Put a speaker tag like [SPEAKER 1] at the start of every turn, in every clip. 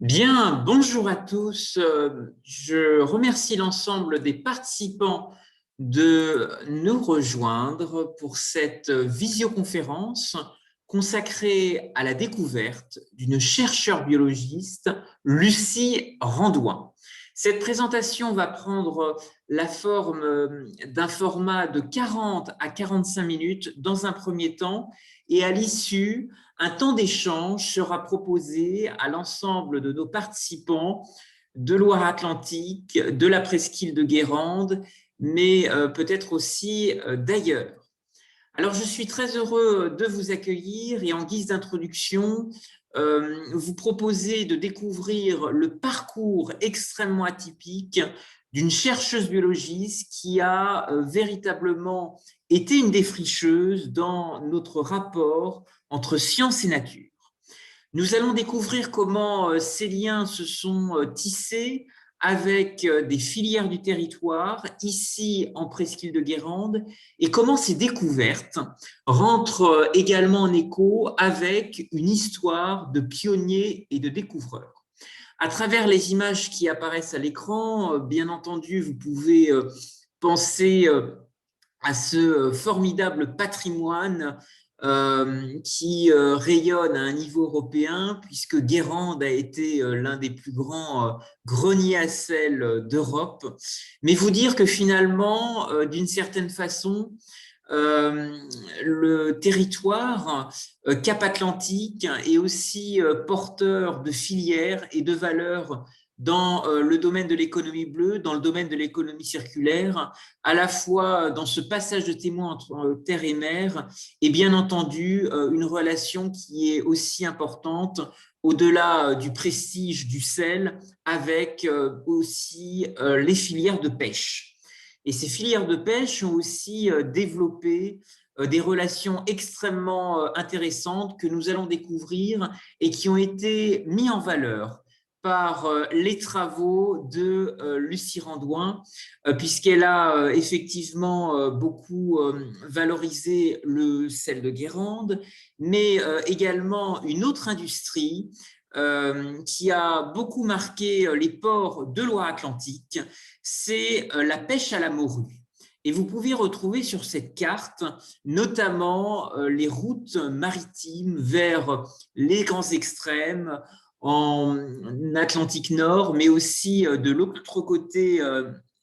[SPEAKER 1] Bien, bonjour à tous. Je remercie l'ensemble des participants de nous rejoindre pour cette visioconférence consacrée à la découverte d'une chercheure biologiste, Lucie Randouin. Cette présentation va prendre la forme d'un format de 40 à 45 minutes dans un premier temps et à l'issue, un temps d'échange sera proposé à l'ensemble de nos participants de Loire-Atlantique, de la presqu'île de Guérande, mais peut-être aussi d'ailleurs. Alors, je suis très heureux de vous accueillir et en guise d'introduction, vous proposer de découvrir le parcours extrêmement atypique d'une chercheuse biologiste qui a véritablement été une défricheuse dans notre rapport entre science et nature. Nous allons découvrir comment ces liens se sont tissés avec des filières du territoire, ici en presqu'île de Guérande, et comment ces découvertes rentrent également en écho avec une histoire de pionniers et de découvreurs. À travers les images qui apparaissent à l'écran, bien entendu, vous pouvez penser à ce formidable patrimoine qui rayonne à un niveau européen, puisque Guérande a été l'un des plus grands greniers à sel d'Europe. Mais vous dire que finalement, d'une certaine façon, le territoire Cap-Atlantique est aussi porteur de filières et de valeurs dans le domaine de l'économie bleue, dans le domaine de l'économie circulaire, à la fois dans ce passage de témoin entre terre et mer, et bien entendu une relation qui est aussi importante au-delà du prestige du sel, avec aussi les filières de pêche. Et ces filières de pêche ont aussi développé des relations extrêmement intéressantes que nous allons découvrir et qui ont été mis en valeur par les travaux de Lucie Randouin, puisqu'elle a effectivement beaucoup valorisé le sel de Guérande, mais également une autre industrie qui a beaucoup marqué les ports de Loire-Atlantique, c'est la pêche à la morue. Et vous pouvez retrouver sur cette carte notamment les routes maritimes vers les grands extrêmes en Atlantique Nord, mais aussi de l'autre côté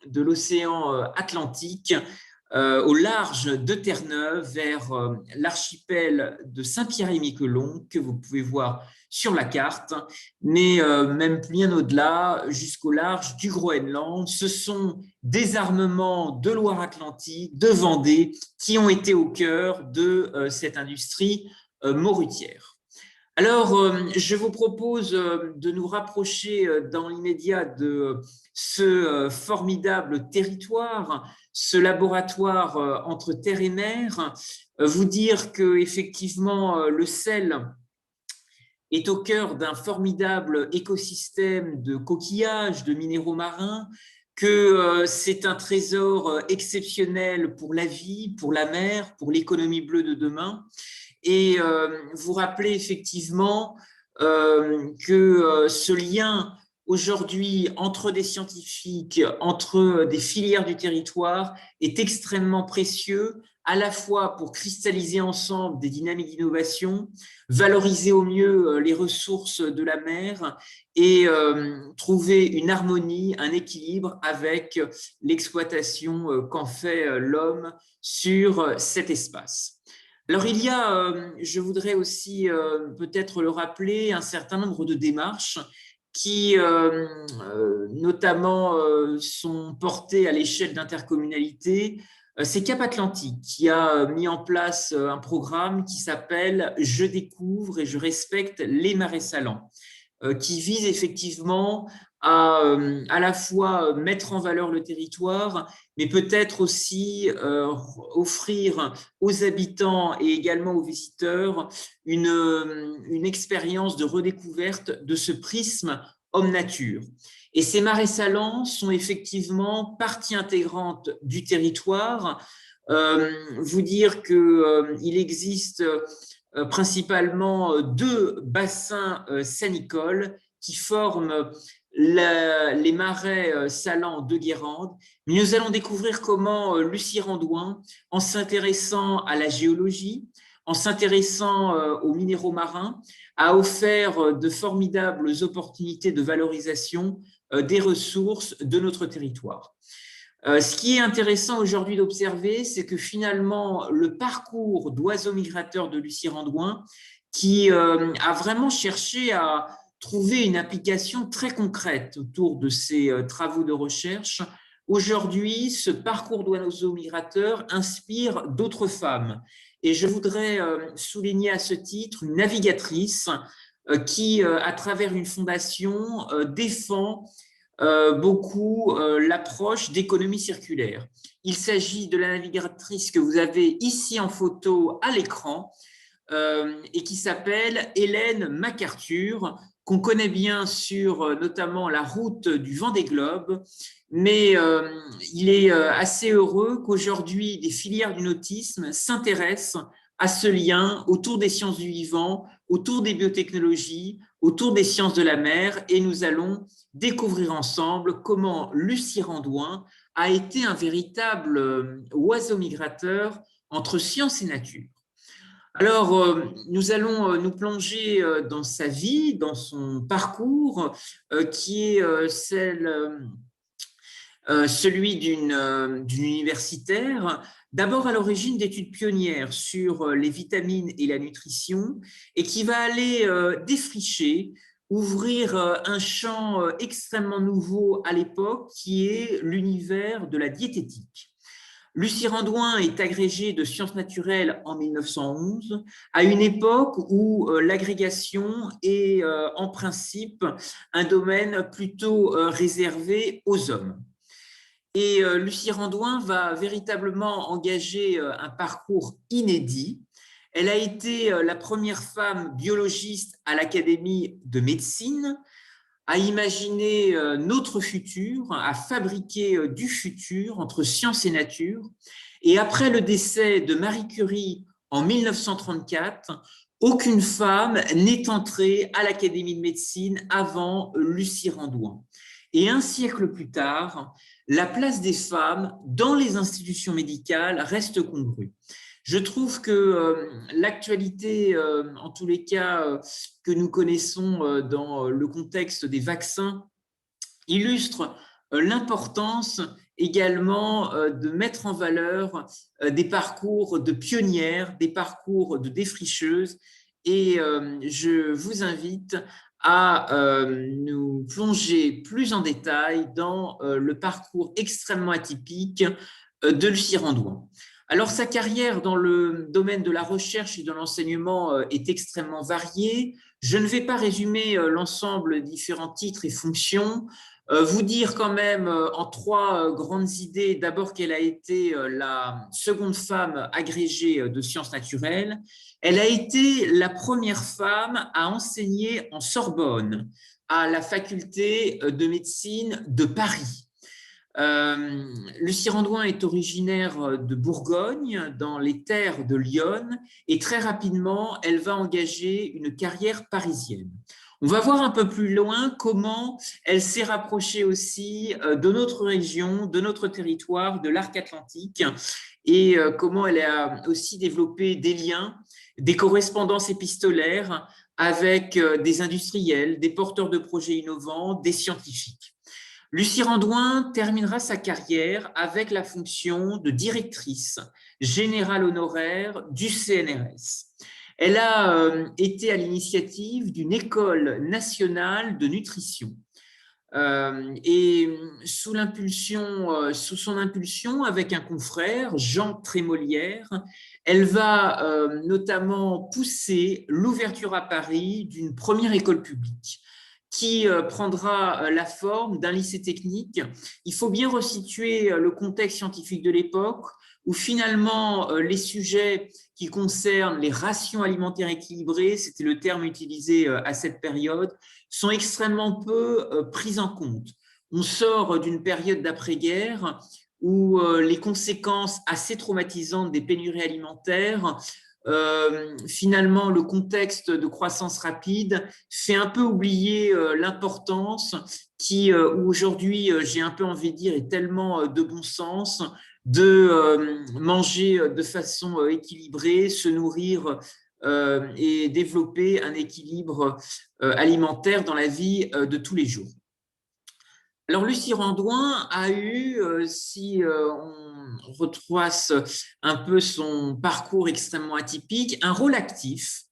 [SPEAKER 1] de l'océan Atlantique, au large de Terre-Neuve, vers l'archipel de Saint-Pierre-et-Miquelon, que vous pouvez voir sur la carte, mais même bien au-delà, jusqu'au large du Groenland. Ce sont des armements de Loire-Atlantique, de Vendée, qui ont été au cœur de cette industrie morutière. Alors, je vous propose de nous rapprocher dans l'immédiat de ce formidable territoire, ce laboratoire entre terre et mer, vous dire que effectivement le sel est au cœur d'un formidable écosystème de coquillages, de minéraux marins, que c'est un trésor exceptionnel pour la vie, pour la mer, pour l'économie bleue de demain. Et vous rappelez effectivement que ce lien aujourd'hui entre des scientifiques, entre des filières du territoire est extrêmement précieux, à la fois pour cristalliser ensemble des dynamiques d'innovation, valoriser au mieux les ressources de la mer et trouver une harmonie, un équilibre avec l'exploitation qu'en fait l'homme sur cet espace. Alors, il y a, je voudrais aussi peut-être le rappeler, un certain nombre de démarches qui notamment sont portées à l'échelle d'intercommunalités. C'est Cap Atlantique qui a mis en place un programme qui s'appelle « Je découvre et je respecte les marais salants », qui vise effectivement à la fois mettre en valeur le territoire, mais peut-être aussi offrir aux habitants et également aux visiteurs une expérience de redécouverte de ce prisme homme-nature. Et ces marais salants sont effectivement partie intégrante du territoire. Vous dire qu'il existe principalement deux bassins sanicoles qui forment les marais salants de Guérande, mais nous allons découvrir comment Lucie Randouin, en s'intéressant à la géologie, en s'intéressant aux minéraux marins, a offert de formidables opportunités de valorisation des ressources de notre territoire. Ce qui est intéressant aujourd'hui d'observer, c'est que finalement, le parcours d'oiseau migrateur de Lucie Randouin, qui a vraiment cherché à trouver une application très concrète autour de ses travaux de recherche, aujourd'hui, ce parcours d'oiseau migrateur inspire d'autres femmes. Et je voudrais souligner à ce titre une navigatrice qui, à travers une fondation, défend beaucoup l'approche d'économie circulaire. Il s'agit de la navigatrice que vous avez ici en photo à l'écran et qui s'appelle Hélène MacArthur, qu'on connaît bien sur notamment la route du Vendée Globe, mais il est assez heureux qu'aujourd'hui des filières du nautisme s'intéressent à ce lien autour des sciences du vivant, autour des biotechnologies, autour des sciences de la mer, et nous allons découvrir ensemble comment Lucie Randouin a été un véritable oiseau migrateur entre science et nature. Alors, nous allons nous plonger dans sa vie, dans son parcours, qui est celui d'une universitaire, d'abord à l'origine d'études pionnières sur les vitamines et la nutrition, et qui va aller défricher, ouvrir un champ extrêmement nouveau à l'époque, qui est l'univers de la diététique. Lucie Randouin est agrégée de sciences naturelles en 1911, à une époque où l'agrégation est en principe un domaine plutôt réservé aux hommes. Et Lucie Randouin va véritablement engager un parcours inédit. Elle a été la première femme biologiste à l'Académie de médecine, à imaginer notre futur, à fabriquer du futur entre science et nature. Et après le décès de Marie Curie en 1934, aucune femme n'est entrée à l'Académie de médecine avant Lucie Randouin. Et un siècle plus tard, la place des femmes dans les institutions médicales reste congrue. Je trouve que l'actualité, en tous les cas, que nous connaissons dans le contexte des vaccins, illustre l'importance également de mettre en valeur des parcours de pionnières, des parcours de défricheuses. Et je vous invite à nous plonger plus en détail dans le parcours extrêmement atypique de Lucie Randouin. Alors, sa carrière dans le domaine de la recherche et de l'enseignement est extrêmement variée. Je ne vais pas résumer l'ensemble des différents titres et fonctions, vous dire quand même en trois grandes idées. D'abord qu'elle a été la seconde femme agrégée de sciences naturelles. Elle a été la première femme à enseigner en Sorbonne, à la faculté de médecine de Paris. Lucie Randouin est originaire de Bourgogne, dans les terres de Lyon, et très rapidement, elle va engager une carrière parisienne. On va voir un peu plus loin comment elle s'est rapprochée aussi de notre région, de notre territoire, de l'arc atlantique, et comment elle a aussi développé des liens, des correspondances épistolaires avec des industriels, des porteurs de projets innovants, des scientifiques. Lucie Randouin terminera sa carrière avec la fonction de directrice générale honoraire du CNRS. Elle a été à l'initiative d'une école nationale de nutrition. Et sous son impulsion, avec un confrère, Jean Trémolière, elle va notamment pousser l'ouverture à Paris d'une première école publique qui prendra la forme d'un lycée technique. Il faut bien resituer le contexte scientifique de l'époque, où finalement les sujets qui concernent les rations alimentaires équilibrées, c'était le terme utilisé à cette période, sont extrêmement peu pris en compte. On sort d'une période d'après-guerre où les conséquences assez traumatisantes des pénuries alimentaires finalement, le contexte de croissance rapide fait un peu oublier l'importance où aujourd'hui, j'ai un peu envie de dire, est tellement de bon sens de manger de façon équilibrée, se nourrir et développer un équilibre alimentaire dans la vie de tous les jours. Alors, Lucie Randouin a eu, si on retrace un peu son parcours extrêmement atypique, un rôle actif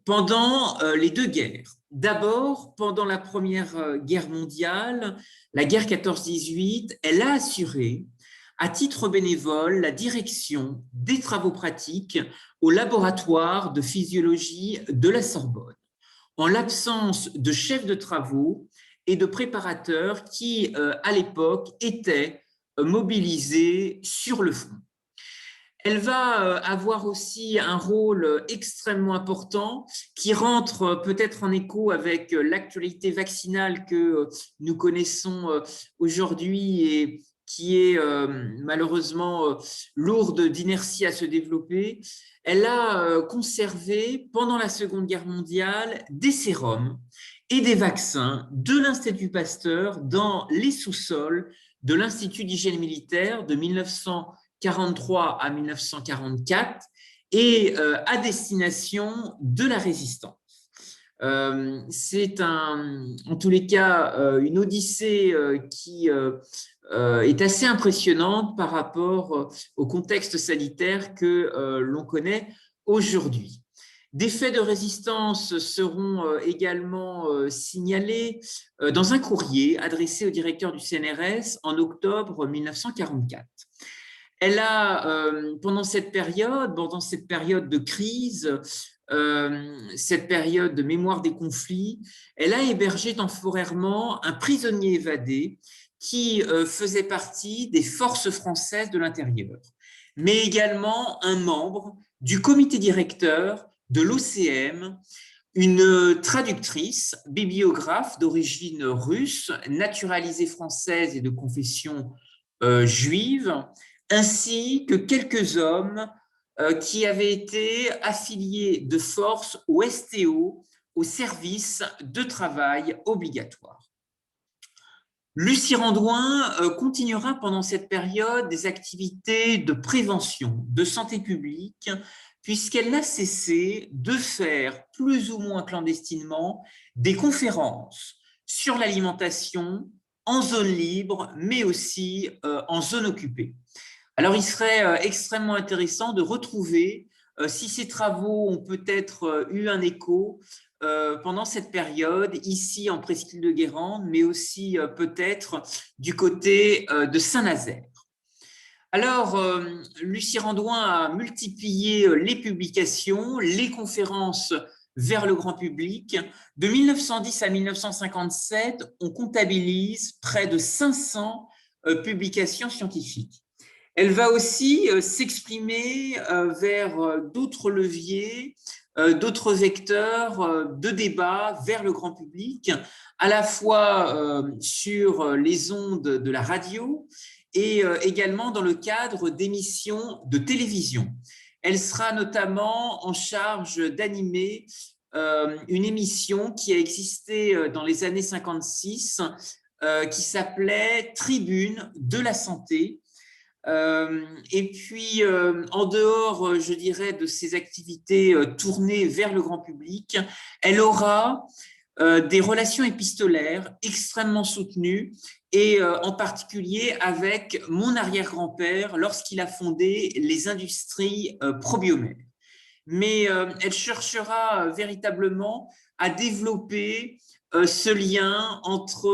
[SPEAKER 1] pendant les deux guerres. D'abord, pendant la Première Guerre mondiale, la guerre 14-18, elle a assuré, à titre bénévole, la direction des travaux pratiques au laboratoire de physiologie de la Sorbonne, en l'absence de chefs de travaux et de préparateurs qui, à l'époque, étaient mobilisés sur le front. Elle va avoir aussi un rôle extrêmement important qui rentre peut-être en écho avec l'actualité vaccinale que nous connaissons aujourd'hui et qui est malheureusement lourde d'inertie à se développer. Elle a conservé pendant la Seconde Guerre mondiale des sérums et des vaccins de l'Institut Pasteur dans les sous-sols de l'Institut d'hygiène militaire de 1943 à 1944 et à destination de la résistance. C'est en tous les cas une odyssée qui est assez impressionnante par rapport au contexte sanitaire que l'on connaît aujourd'hui. Des faits de résistance seront également signalés dans un courrier adressé au directeur du CNRS en octobre 1944. Elle a, pendant cette période de crise, cette période de mémoire des conflits, elle a hébergé temporairement un prisonnier évadé qui faisait partie des forces françaises de l'intérieur, mais également un membre du comité directeur de l'OCM, une traductrice, bibliographe d'origine russe, naturalisée française et de confession juive, ainsi que quelques hommes qui avaient été affiliés de force au STO, au service de travail obligatoire. Lucie Randouin continuera pendant cette période des activités de prévention, de santé publique, puisqu'elle n'a cessé de faire plus ou moins clandestinement des conférences sur l'alimentation en zone libre, mais aussi en zone occupée. Alors, il serait extrêmement intéressant de retrouver si ces travaux ont peut-être eu un écho pendant cette période, ici en presqu'île de Guérande, mais aussi peut-être du côté de Saint-Nazaire. Alors, Lucie Randouin a multiplié les publications, les conférences vers le grand public. De 1910 à 1957, on comptabilise près de 500 publications scientifiques. Elle va aussi s'exprimer vers d'autres leviers, d'autres vecteurs de débat vers le grand public, à la fois sur les ondes de la radio et également dans le cadre d'émissions de télévision. Elle sera notamment en charge d'animer une émission qui a existé dans les années 56, qui s'appelait Tribune de la santé. Et puis, en dehors, je dirais, de ces activités tournées vers le grand public, elle aura des relations épistolaires extrêmement soutenues et en particulier avec mon arrière-grand-père lorsqu'il a fondé les industries Probiomède. Mais elle cherchera véritablement à développer ce lien entre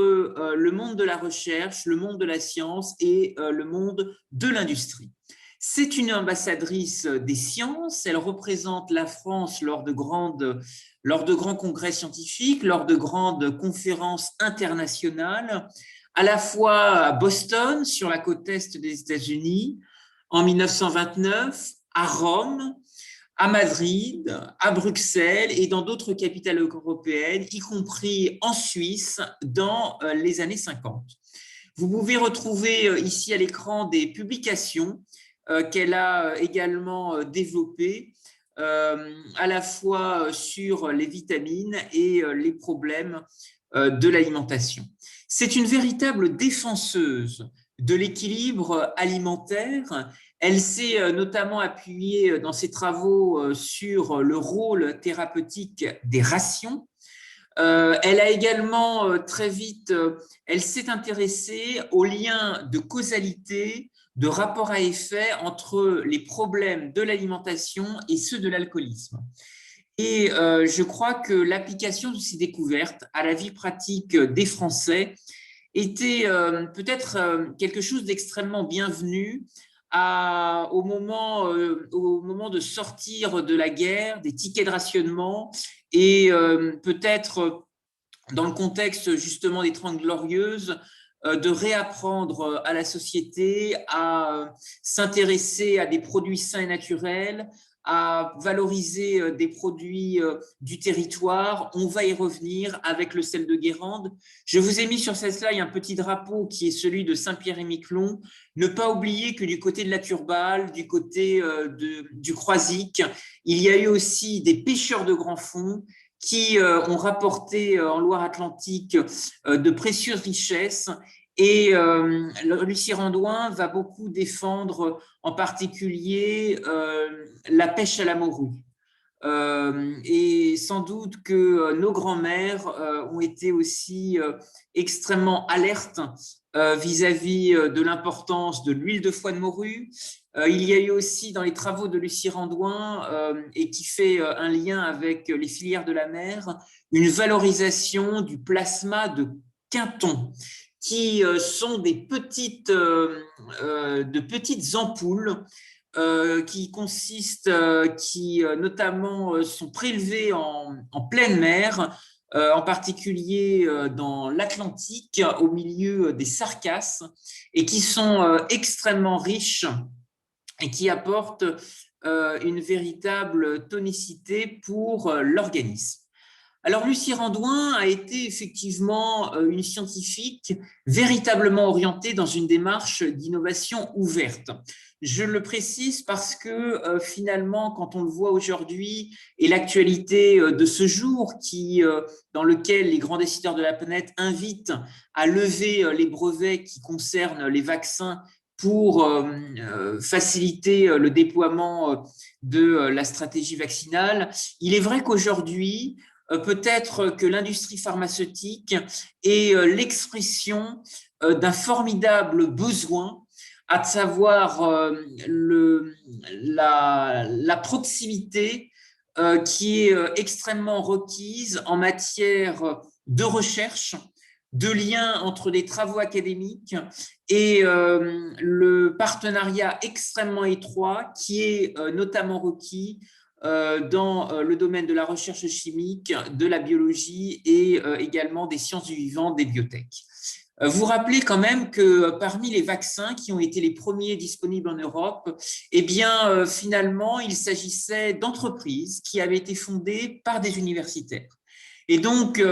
[SPEAKER 1] le monde de la recherche, le monde de la science et le monde de l'industrie. C'est une ambassadrice des sciences, elle représente la France lors de grands congrès scientifiques, lors de grandes conférences internationales, à la fois à Boston, sur la côte est des États-Unis, en 1929, à Rome, à Madrid, à Bruxelles et dans d'autres capitales européennes, y compris en Suisse dans les années 50. Vous pouvez retrouver ici à l'écran des publications qu'elle a également développées à la fois sur les vitamines et les problèmes de l'alimentation. C'est une véritable défenseuse de l'équilibre alimentaire. Elle s'est notamment appuyée dans ses travaux sur le rôle thérapeutique des rations. Elle a également très vite, elle s'est intéressée aux liens de causalité, de rapport à effet entre les problèmes de l'alimentation et ceux de l'alcoolisme. Et je crois que l'application de ces découvertes à la vie pratique des Français était peut-être quelque chose d'extrêmement bienvenu au moment de sortir de la guerre, des tickets de rationnement et peut-être dans le contexte justement des Trente Glorieuses, de réapprendre à la société à s'intéresser à des produits sains et naturels, à valoriser des produits du territoire. On va y revenir avec le sel de Guérande. Je vous ai mis sur cette slide un petit drapeau qui est celui de Saint-Pierre-et-Miquelon. Ne pas oublier que du côté de la Turballe, du côté du Croisic, il y a eu aussi des pêcheurs de grands fonds qui ont rapporté en Loire-Atlantique de précieuses richesses. Et Lucie Randouin va beaucoup défendre en particulier la pêche à la morue. Et sans doute que nos grands-mères ont été aussi extrêmement alertes vis-à-vis de l'importance de l'huile de foie de morue. Il y a eu aussi dans les travaux de Lucie Randouin, et qui fait un lien avec les filières de la mer, une valorisation du plasma de Quinton, qui sont de petites ampoules qui notamment sont prélevées en pleine mer, en particulier dans l'Atlantique, au milieu des Sargasses, et qui sont extrêmement riches et qui apportent une véritable tonicité pour l'organisme. Alors, Lucie Randouin a été effectivement une scientifique véritablement orientée dans une démarche d'innovation ouverte. Je le précise parce que finalement, quand on le voit aujourd'hui et l'actualité de ce jour dans lequel les grands décideurs de la planète invitent à lever les brevets qui concernent les vaccins pour faciliter le déploiement de la stratégie vaccinale, il est vrai qu'aujourd'hui, peut-être que l'industrie pharmaceutique est l'expression d'un formidable besoin, à savoir la proximité qui est extrêmement requise en matière de recherche, de lien entre les travaux académiques et le partenariat extrêmement étroit qui est notamment requis dans le domaine de la recherche chimique, de la biologie et également des sciences du vivant, des biotech. Vous rappelez quand même que parmi les vaccins qui ont été les premiers disponibles en Europe, eh bien, finalement, il s'agissait d'entreprises qui avaient été fondées par des universitaires. Et donc,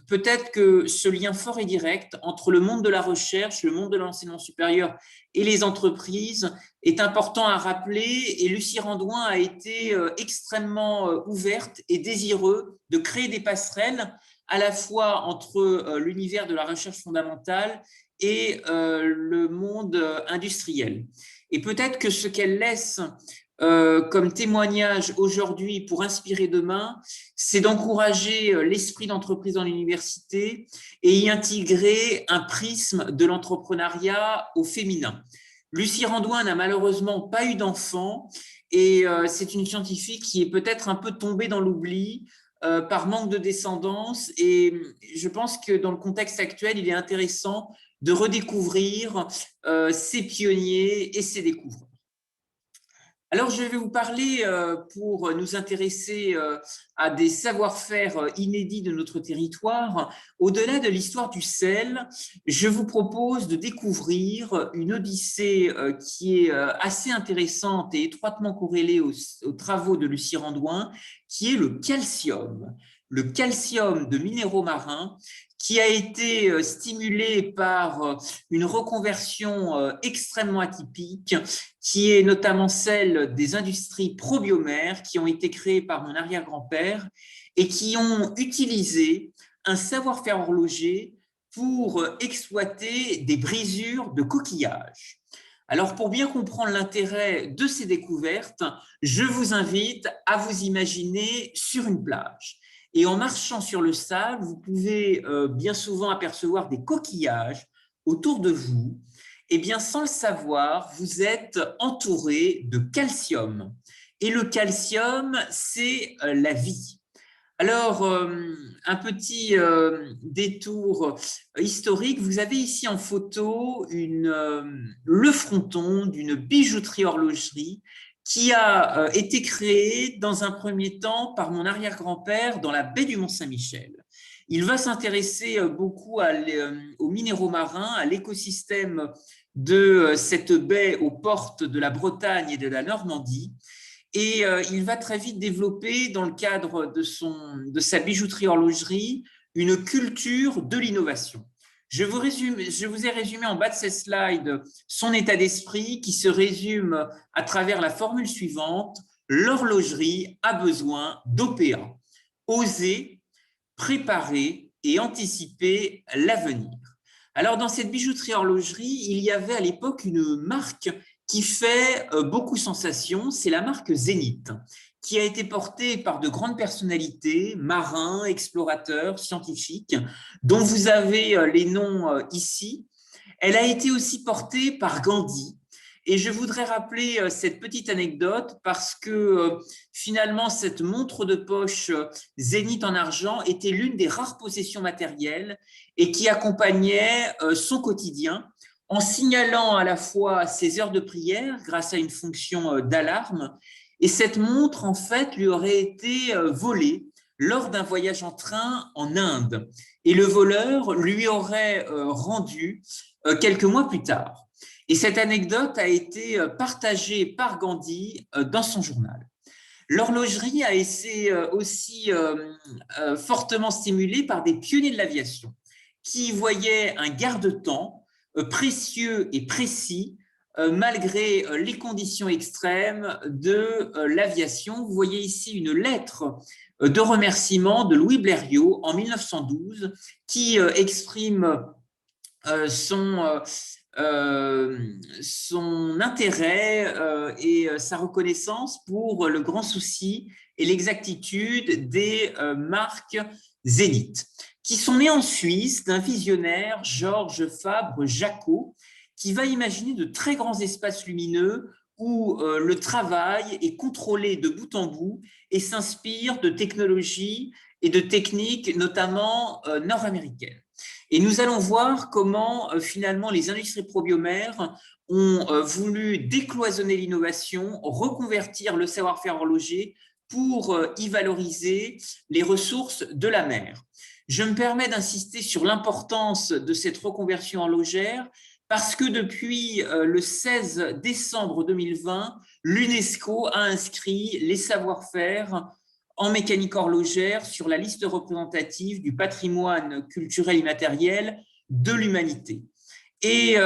[SPEAKER 1] peut-être que ce lien fort et direct entre le monde de la recherche, le monde de l'enseignement supérieur et les entreprises est important à rappeler. Et Lucie Randouin a été extrêmement ouverte et désireuse de créer des passerelles à la fois entre l'univers de la recherche fondamentale et le monde industriel. Et peut-être que ce qu'elle laisse comme témoignage aujourd'hui pour inspirer demain, c'est d'encourager l'esprit d'entreprise dans l'université et y intégrer un prisme de l'entrepreneuriat au féminin. Lucie Randouin n'a malheureusement pas eu d'enfant et c'est une scientifique qui est peut-être un peu tombée dans l'oubli par manque de descendance, et je pense que dans le contexte actuel, il est intéressant de redécouvrir ces pionniers et ces découvreurs. Alors, je vais vous parler, pour nous intéresser à des savoir-faire inédits de notre territoire. Au-delà de l'histoire du sel, je vous propose de découvrir une odyssée qui est assez intéressante et étroitement corrélée aux travaux de Lucie Randouin, qui est le calcium de minéraux marins, qui a été stimulé par une reconversion extrêmement atypique, qui est notamment celle des industries probiomères qui ont été créées par mon arrière-grand-père et qui ont utilisé un savoir-faire horloger pour exploiter des brisures de coquillages. Alors, pour bien comprendre l'intérêt de ces découvertes, je vous invite à vous imaginer sur une plage. Et en marchant sur le sable, vous pouvez bien souvent apercevoir des coquillages autour de vous. Et bien, sans le savoir, vous êtes entouré de calcium. Et le calcium, c'est la vie. Alors, un petit détour historique. Vous avez ici en photo le fronton d'une bijouterie horlogerie qui a été créée dans un premier temps par mon arrière-grand-père dans la baie du Mont-Saint-Michel. Il va s'intéresser beaucoup aux minéraux marins, à l'écosystème de cette baie aux portes de la Bretagne et de la Normandie. Et il va très vite développer, dans le cadre de sa bijouterie-horlogerie, une culture de l'innovation. Je vous ai résumé en bas de ces slides son état d'esprit qui se résume à travers la formule suivante: l'horlogerie a besoin d'OPA. Oser, préparer et anticiper l'avenir. Alors, dans cette bijouterie-horlogerie, il y avait à l'époque une marque qui fait beaucoup sensation, c'est la marque Zénith, qui a été portée par de grandes personnalités, marins, explorateurs, scientifiques, dont vous avez les noms ici. Elle a été aussi portée par Gandhi. Et je voudrais rappeler cette petite anecdote parce que finalement, cette montre de poche Zénith en argent était l'une des rares possessions matérielles et qui accompagnait son quotidien, en signalant à la fois ses heures de prière grâce à une fonction d'alarme. Et cette montre, en fait, lui aurait été volée lors d'un voyage en train en Inde. Et le voleur lui aurait rendu quelques mois plus tard. Et cette anecdote a été partagée par Gandhi dans son journal. L'horlogerie a été aussi fortement stimulée par des pionniers de l'aviation qui voyaient un garde-temps précieux et précis malgré les conditions extrêmes de l'aviation. Vous voyez ici une lettre de remerciement de Louis Blériot en 1912 qui exprime son intérêt et sa reconnaissance pour le grand souci et l'exactitude des marques Zénith, qui sont nées en Suisse d'un visionnaire, Georges Fabre-Jacot, qui va imaginer de très grands espaces lumineux où le travail est contrôlé de bout en bout et s'inspire de technologies et de techniques notamment nord-américaines. Et nous allons voir comment finalement les industries probiomères ont voulu décloisonner l'innovation, reconvertir le savoir-faire horloger pour y valoriser les ressources de la mer. Je me permets d'insister sur l'importance de cette reconversion horlogère parce que depuis le 16 décembre 2020, l'UNESCO a inscrit les savoir-faire en mécanique horlogère sur la liste représentative du patrimoine culturel immatériel de l'humanité. Et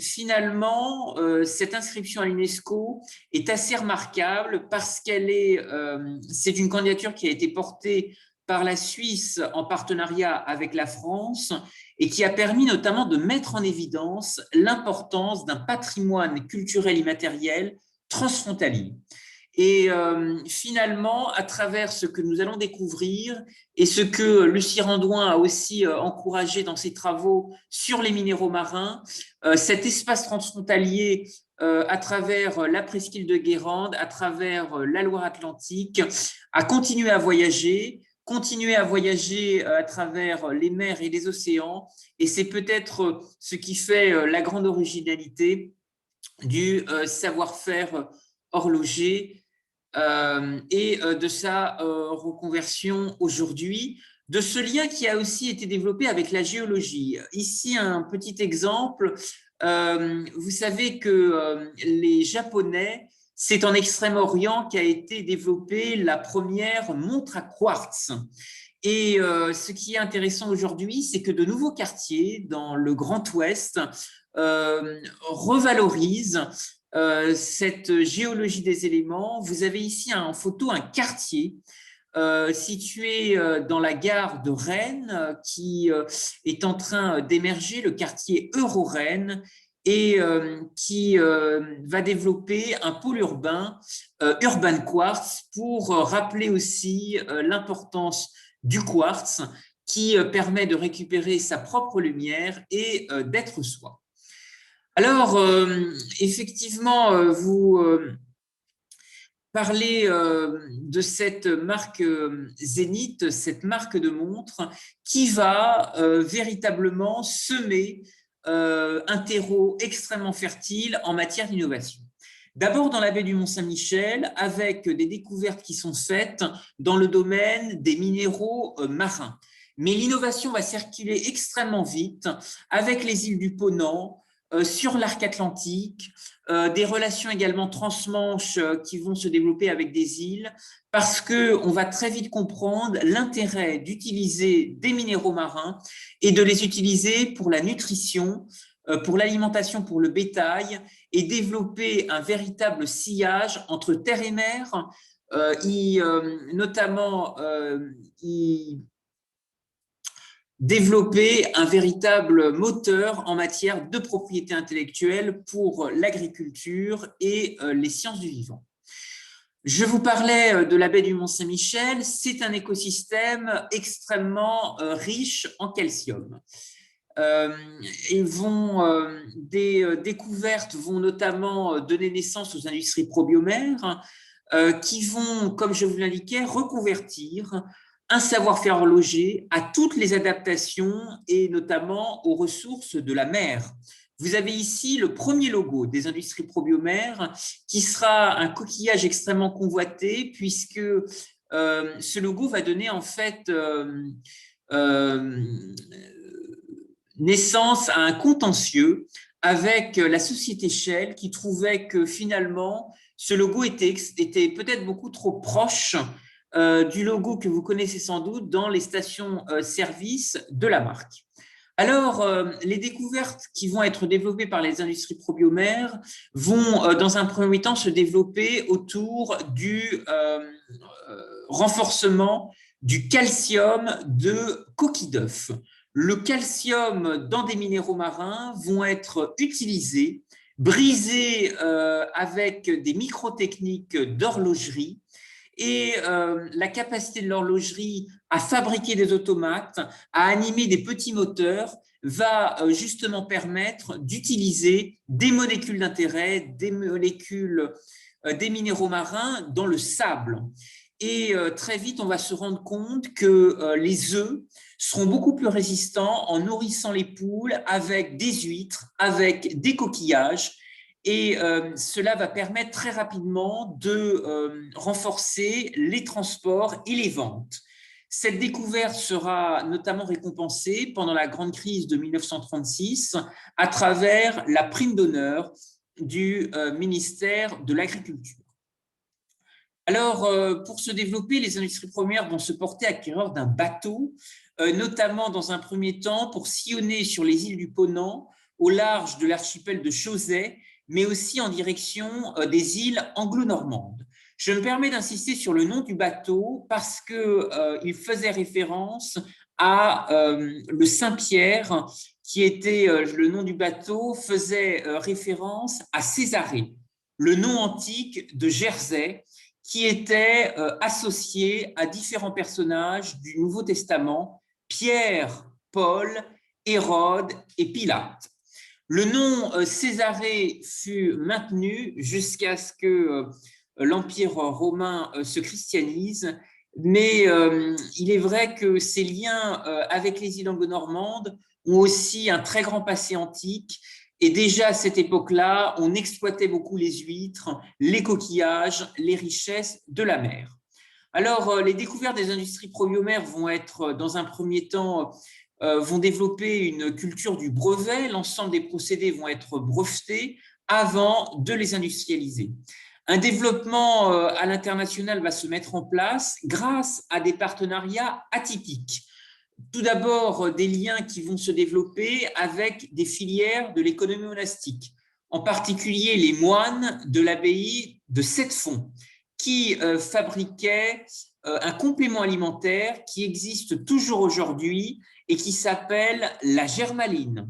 [SPEAKER 1] finalement, cette inscription à l'UNESCO est assez remarquable parce c'est une candidature qui a été portée par la Suisse en partenariat avec la France et qui a permis notamment de mettre en évidence l'importance d'un patrimoine culturel immatériel transfrontalier. Et finalement, à travers ce que nous allons découvrir et ce que Lucie Randouin a aussi encouragé dans ses travaux sur les minéraux marins, cet espace transfrontalier à travers la presqu'île de Guérande, à travers la Loire-Atlantique, a continué à voyager à travers les mers et les océans. Et c'est peut-être ce qui fait la grande originalité du savoir-faire horloger et de sa reconversion aujourd'hui, de ce lien qui a aussi été développé avec la géologie. Ici, un petit exemple. Vous savez que les Japonais, c'est en Extrême-Orient qu'a été développée la première montre à quartz. Et ce qui est intéressant aujourd'hui, c'est que de nouveaux quartiers dans le Grand Ouest revalorisent cette géologie des éléments. Vous avez ici en photo un quartier situé dans la gare de Rennes qui est en train d'émerger, le quartier Euro-Rennes, et qui va développer un pôle urbain, Urban Quartz, pour rappeler aussi l'importance du quartz qui permet de récupérer sa propre lumière et d'être soi. Alors, effectivement, vous parlez de cette marque Zénith, cette marque de montre qui va véritablement semer un terreau extrêmement fertile en matière d'innovation. D'abord dans la baie du Mont-Saint-Michel, avec des découvertes qui sont faites dans le domaine des minéraux marins. Mais l'innovation va circuler extrêmement vite avec les îles du Ponant, sur l'arc atlantique, des relations également transmanche qui vont se développer avec des îles, parce qu'on va très vite comprendre l'intérêt d'utiliser des minéraux marins et de les utiliser pour la nutrition, pour l'alimentation pour le bétail, et développer un véritable sillage entre terre et mer, notamment développer un véritable moteur en matière de propriété intellectuelle pour l'agriculture et les sciences du vivant. Je vous parlais de la baie du Mont-Saint-Michel. C'est un écosystème extrêmement riche en calcium. Des découvertes vont notamment donner naissance aux industries probiomères qui vont, comme je vous l'indiquais, reconvertir un savoir-faire horloger à toutes les adaptations et notamment aux ressources de la mer. Vous avez ici le premier logo des industries probiomères qui sera un coquillage extrêmement convoité puisque ce logo va donner en fait naissance à un contentieux avec la société Shell qui trouvait que finalement ce logo était peut-être beaucoup trop proche du logo que vous connaissez sans doute dans les stations-service de la marque. Alors, les découvertes qui vont être développées par les industries probiomères vont, dans un premier temps, se développer autour du renforcement du calcium de coquilles d'œufs. Le calcium dans des minéraux marins vont être utilisés, brisés avec des microtechniques d'horlogerie, et la capacité de l'horlogerie à fabriquer des automates, à animer des petits moteurs, va justement permettre d'utiliser des molécules d'intérêt, des molécules des minéraux marins dans le sable. Et très vite, on va se rendre compte que les œufs seront beaucoup plus résistants en nourrissant les poules avec des huîtres, avec des coquillages. Et cela va permettre très rapidement de renforcer les transports et les ventes. Cette découverte sera notamment récompensée pendant la grande crise de 1936 à travers la prime d'honneur du ministère de l'Agriculture. Alors, pour se développer, les industries premières vont se porter acquéreurs d'un bateau, notamment dans un premier temps pour sillonner sur les îles du Ponant, au large de l'archipel de Chausey, mais aussi en direction des îles anglo-normandes. Je me permets d'insister sur le nom du bateau parce qu'il faisait référence à le Saint-Pierre, qui était le nom du bateau, faisait référence à Césarée, le nom antique de Jersey, qui était associé à différents personnages du Nouveau Testament, Pierre, Paul, Hérode et Pilate. Le nom Césarée fut maintenu jusqu'à ce que l'Empire romain se christianise, mais il est vrai que ces liens avec les îles anglo-normandes ont aussi un très grand passé antique. Et déjà à cette époque-là, on exploitait beaucoup les huîtres, les coquillages, les richesses de la mer. Alors, les découvertes des industries probiomères vont être, dans un premier temps, vont développer une culture du brevet. L'ensemble des procédés vont être brevetés avant de les industrialiser. Un développement à l'international va se mettre en place grâce à des partenariats atypiques. Tout d'abord, des liens qui vont se développer avec des filières de l'économie monastique, en particulier les moines de l'abbaye de Sept-Fonds, qui fabriquaient un complément alimentaire qui existe toujours aujourd'hui et qui s'appelle la germaline.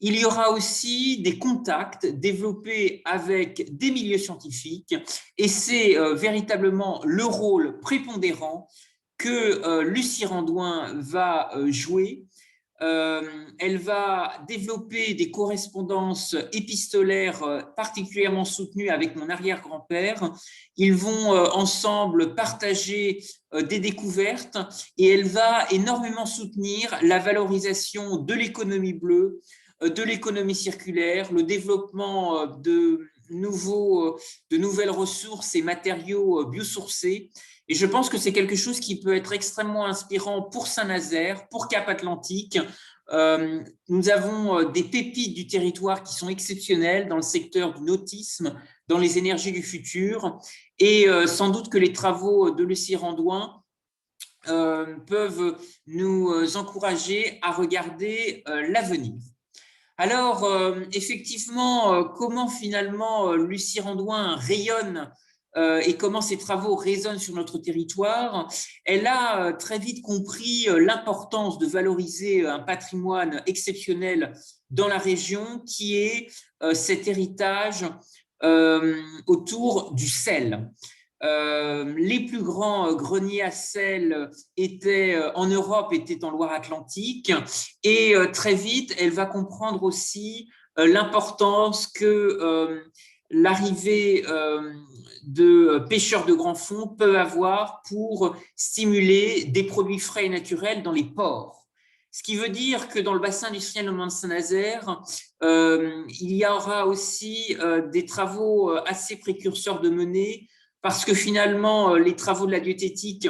[SPEAKER 1] Il y aura aussi des contacts développés avec des milieux scientifiques et c'est véritablement le rôle prépondérant que Lucie Randouin va jouer. Elle va développer des correspondances épistolaires particulièrement soutenues avec mon arrière-grand-père. Ils vont ensemble partager des découvertes et elle va énormément soutenir la valorisation de l'économie bleue, de l'économie circulaire, le développement de nouvelles ressources et matériaux biosourcés. Et je pense que c'est quelque chose qui peut être extrêmement inspirant pour Saint-Nazaire, pour Cap-Atlantique. Nous avons des pépites du territoire qui sont exceptionnelles dans le secteur du nautisme, dans les énergies du futur. Et sans doute que les travaux de Lucie Randouin peuvent nous encourager à regarder l'avenir. Alors, effectivement, comment finalement Lucie Randouin rayonne et comment ses travaux résonnent sur notre territoire, elle a très vite compris l'importance de valoriser un patrimoine exceptionnel dans la région qui est cet héritage autour du sel. Les plus grands greniers à sel en Europe étaient en Loire-Atlantique et très vite, elle va comprendre aussi l'importance que l'arrivée de pêcheurs de grands fonds peut avoir pour stimuler des produits frais et naturels dans les ports. Ce qui veut dire que dans le bassin industriel de Saint-Nazaire, il y aura aussi des travaux assez précurseurs de mener parce que finalement, les travaux de la diététique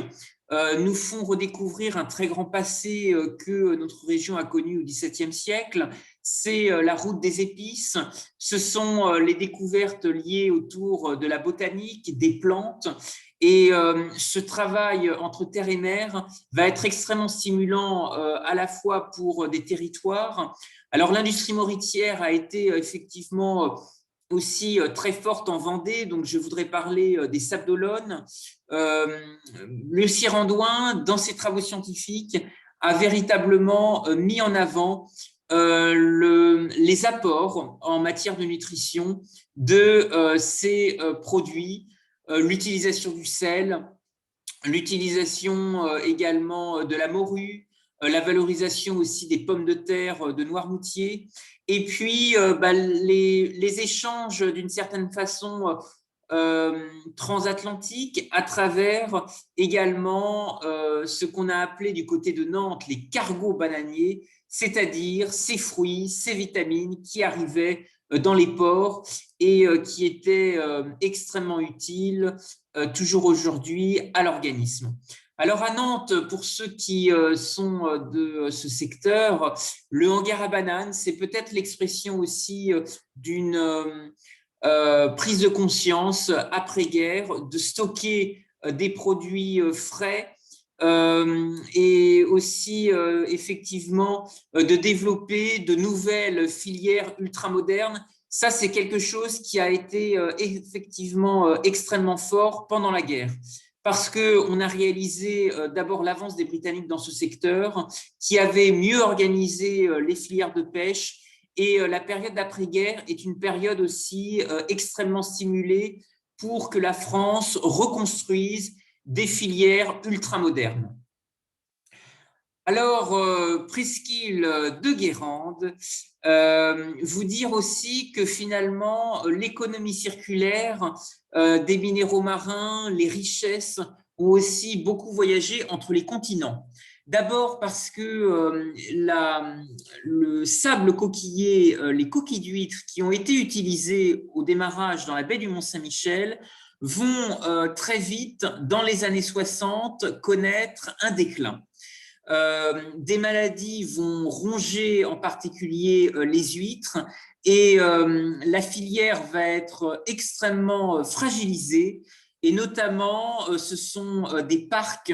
[SPEAKER 1] nous font redécouvrir un très grand passé que notre région a connu au XVIIe siècle. C'est la route des épices, ce sont les découvertes liées autour de la botanique, des plantes. Et ce travail entre terre et mer va être extrêmement stimulant à la fois pour des territoires. Alors l'industrie moritière a été effectivement aussi très forte en Vendée, donc je voudrais parler des Sables d'Olonne. Lucie Randouin, dans ses travaux scientifiques, a véritablement mis en avant les apports en matière de nutrition de ces produits, l'utilisation du sel, l'utilisation également de la morue, la valorisation aussi des pommes de terre de Noirmoutier, et puis les échanges d'une certaine façon transatlantiques à travers également ce qu'on a appelé du côté de Nantes les cargos bananiers, c'est-à-dire ces fruits, ces vitamines qui arrivaient dans les ports et qui étaient extrêmement utiles toujours aujourd'hui à l'organisme. Alors à Nantes, pour ceux qui sont de ce secteur, le hangar à bananes, c'est peut-être l'expression aussi d'une prise de conscience après-guerre, de stocker des produits frais et aussi effectivement de développer de nouvelles filières ultramodernes. Ça, c'est quelque chose qui a été effectivement extrêmement fort pendant la guerre. Parce qu'on a réalisé d'abord l'avance des Britanniques dans ce secteur, qui avait mieux organisé les filières de pêche. Et la période d'après-guerre est une période aussi extrêmement stimulée pour que la France reconstruise des filières ultramodernes. Alors, Presqu'île de Guérande, vous dire aussi que finalement, l'économie circulaire des minéraux marins, les richesses ont aussi beaucoup voyagé entre les continents. D'abord parce que le sable coquillé, les coquilles d'huîtres qui ont été utilisées au démarrage dans la baie du Mont-Saint-Michel vont très vite, dans les années 60, connaître un déclin. Des maladies vont ronger en particulier les huîtres et la filière va être extrêmement fragilisée et notamment ce sont des parcs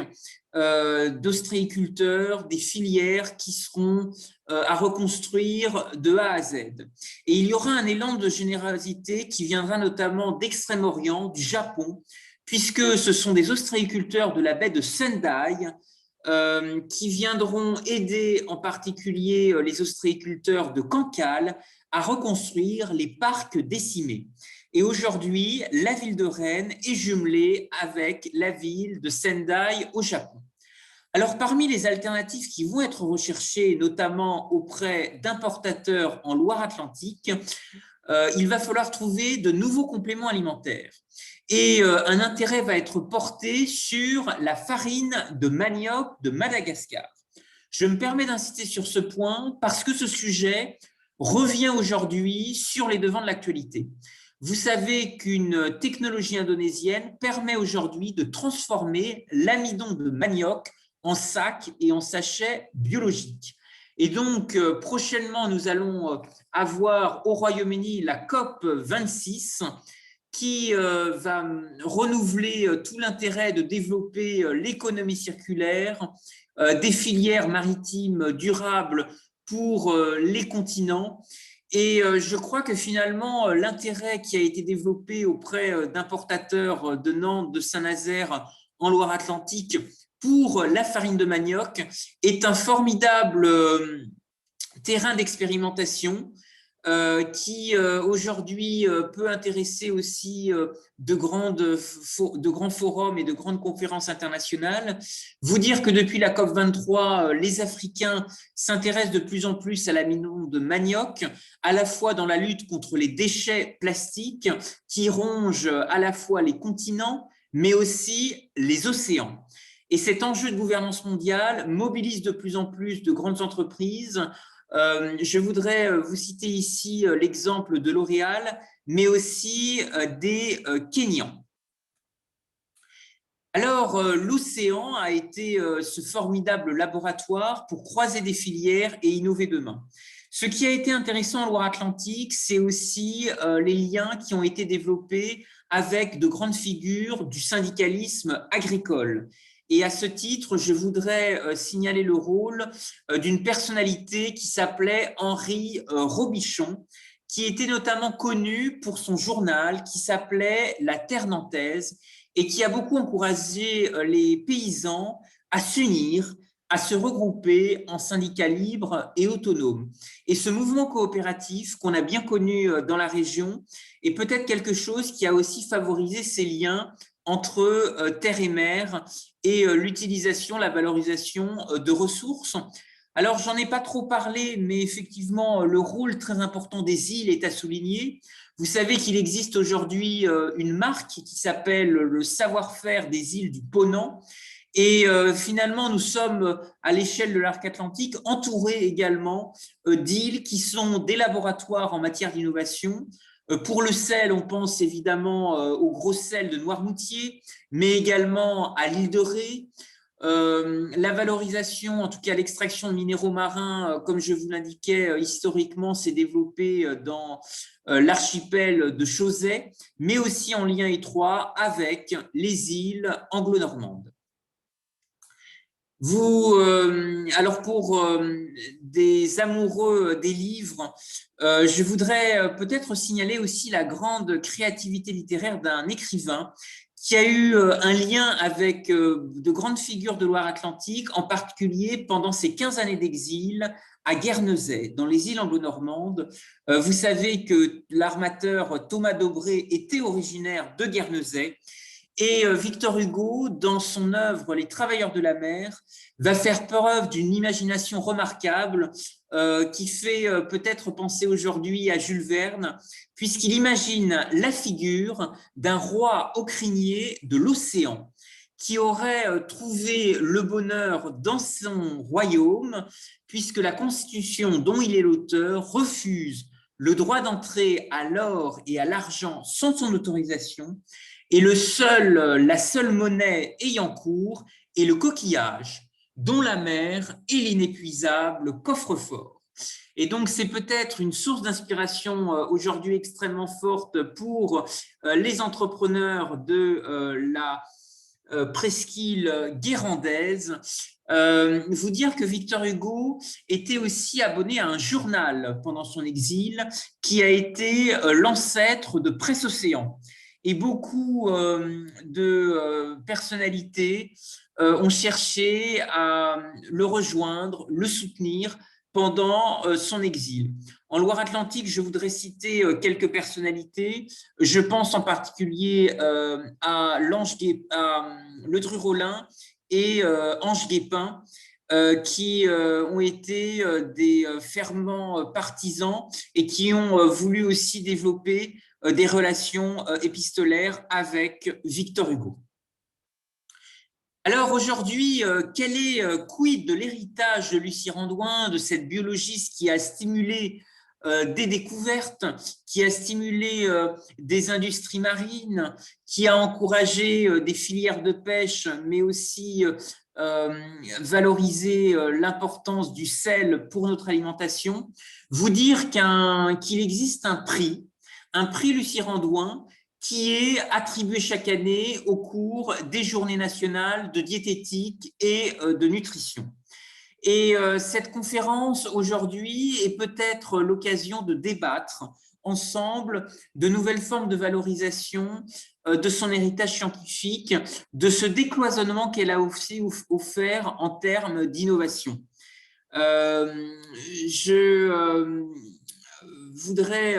[SPEAKER 1] d'ostréiculteurs, des filières qui seront à reconstruire de A à Z. Et il y aura un élan de générosité qui viendra notamment d'Extrême-Orient, du Japon, puisque ce sont des ostréiculteurs de la baie de Sendai qui viendront aider en particulier les ostréiculteurs de Cancale à reconstruire les parcs décimés. Et aujourd'hui, la ville de Rennes est jumelée avec la ville de Sendai au Japon. Alors, parmi les alternatives qui vont être recherchées, notamment auprès d'importateurs en Loire-Atlantique, il va falloir trouver de nouveaux compléments alimentaires. Et un intérêt va être porté sur la farine de manioc de Madagascar. Je me permets d'insister sur ce point parce que ce sujet revient aujourd'hui sur les devants de l'actualité. Vous savez qu'une technologie indonésienne permet aujourd'hui de transformer l'amidon de manioc en sacs et en sachets biologiques. Et donc, prochainement, nous allons avoir au Royaume-Uni la COP 26 qui va renouveler tout l'intérêt de développer l'économie circulaire, des filières maritimes durables pour les continents. Et je crois que finalement, l'intérêt qui a été développé auprès d'importateurs de Nantes, de Saint-Nazaire, en Loire-Atlantique, pour la farine de manioc, est un formidable terrain d'expérimentation qui aujourd'hui peut intéresser aussi de grands forums et de grandes conférences internationales. Vous dire que depuis la COP23, les Africains s'intéressent de plus en plus à l'amidon de manioc, à la fois dans la lutte contre les déchets plastiques qui rongent à la fois les continents, mais aussi les océans. Et cet enjeu de gouvernance mondiale mobilise de plus en plus de grandes entreprises. Je voudrais vous citer ici l'exemple de L'Oréal, mais aussi des Kenyans. Alors, l'océan a été ce formidable laboratoire pour croiser des filières et innover demain. Ce qui a été intéressant en Loire-Atlantique, c'est aussi les liens qui ont été développés avec de grandes figures du syndicalisme agricole. Et à ce titre, je voudrais signaler le rôle d'une personnalité qui s'appelait Henri Robichon, qui était notamment connu pour son journal qui s'appelait La Terre nantaise et qui a beaucoup encouragé les paysans à s'unir, à se regrouper en syndicats libres et autonomes. Et ce mouvement coopératif qu'on a bien connu dans la région est peut-être quelque chose qui a aussi favorisé ces liens entre terre et mer et l'utilisation, la valorisation de ressources. Alors, j'en ai pas trop parlé, mais effectivement, le rôle très important des îles est à souligner. Vous savez qu'il existe aujourd'hui une marque qui s'appelle le savoir-faire des îles du Ponant. Et finalement, nous sommes à l'échelle de l'arc atlantique entourés également d'îles qui sont des laboratoires en matière d'innovation. Pour le sel, on pense évidemment au gros sel de Noirmoutier, mais également à l'île de Ré. La valorisation, en tout cas l'extraction de minéraux marins, comme je vous l'indiquais, historiquement, s'est développée dans l'archipel de Chausey, mais aussi en lien étroit avec les îles anglo-normandes. Alors pour des amoureux des livres, je voudrais peut-être signaler aussi la grande créativité littéraire d'un écrivain qui a eu un lien avec de grandes figures de Loire-Atlantique, en particulier pendant ses 15 années d'exil à Guernesey, dans les îles anglo-normandes. Vous savez que l'armateur Thomas Daubré était originaire de Guernesey. Et Victor Hugo, dans son œuvre Les Travailleurs de la mer, va faire preuve d'une imagination remarquable qui fait peut-être penser aujourd'hui à Jules Verne, puisqu'il imagine la figure d'un roi aucrinier de l'océan qui aurait trouvé le bonheur dans son royaume, puisque la Constitution dont il est l'auteur refuse le droit d'entrer à l'or et à l'argent sans son autorisation, et la seule monnaie ayant cours est le coquillage. dont la mer est l'inépuisable coffre-fort. Et donc, c'est peut-être une source d'inspiration aujourd'hui extrêmement forte pour les entrepreneurs de la presqu'île guérandaise. Vous dire que Victor Hugo était aussi abonné à un journal pendant son exil qui a été l'ancêtre de Presse Océan. Et beaucoup de personnalités ont cherché à le rejoindre, le soutenir pendant son exil. En Loire-Atlantique, je voudrais citer quelques personnalités. Je pense en particulier à Ledru-Rollin et Ange Guépin, qui ont été des fervents partisans et qui ont voulu aussi développer des relations épistolaires avec Victor Hugo. Alors aujourd'hui, quid de l'héritage de Lucie Randouin, de cette biologiste qui a stimulé des découvertes, qui a stimulé des industries marines, qui a encouragé des filières de pêche, mais aussi valorisé l'importance du sel pour notre alimentation, vous dire qu'il existe un prix Lucie Randouin, qui est attribué chaque année au cours des journées nationales de diététique et de nutrition. Et cette conférence aujourd'hui est peut-être l'occasion de débattre ensemble de nouvelles formes de valorisation de son héritage scientifique, de ce décloisonnement qu'elle a aussi offert en termes d'innovation. Je voudrais